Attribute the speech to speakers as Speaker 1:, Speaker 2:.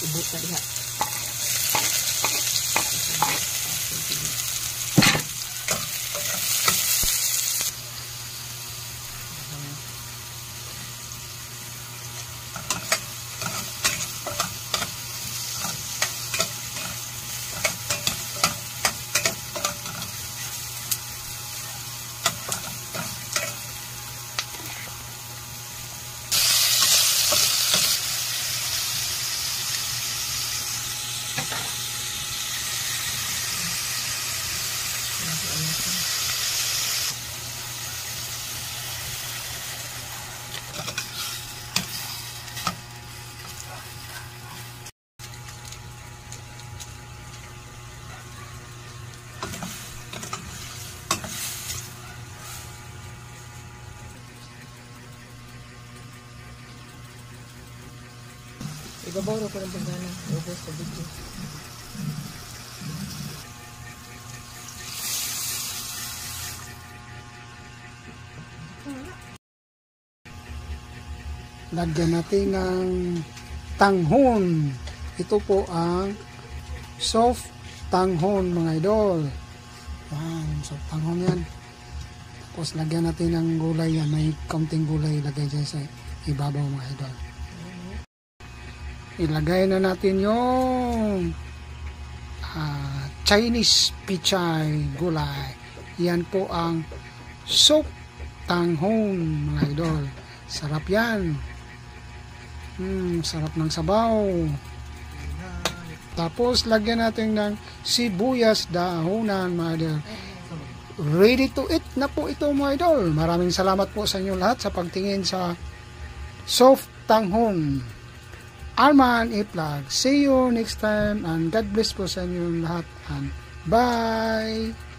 Speaker 1: ibuta diha. Ibabaw ko ng pagana. Ubos sa video.
Speaker 2: Lagyan natin ng tanghon. Ito po ang soft tanghon mga idol. Yan, soft tanghon yan. Tapos lagyan natin ng gulay yan. May kaunting gulay lagay dyan sa ibabaw mga idol. Ilagay na natin yung Chinese pichay gulay. Yan po ang soft tanghon mga idol. Sarap yan. Sarap ng sabaw. Tapos lagyan natin ng sibuyas dahonan mga idol. Ready to eat na po ito mga idol. Maraming salamat po sa inyo lahat sa pagtingin sa soft tanghon. Arman Vlog. See you next time and God bless po sa inyo lahat and bye!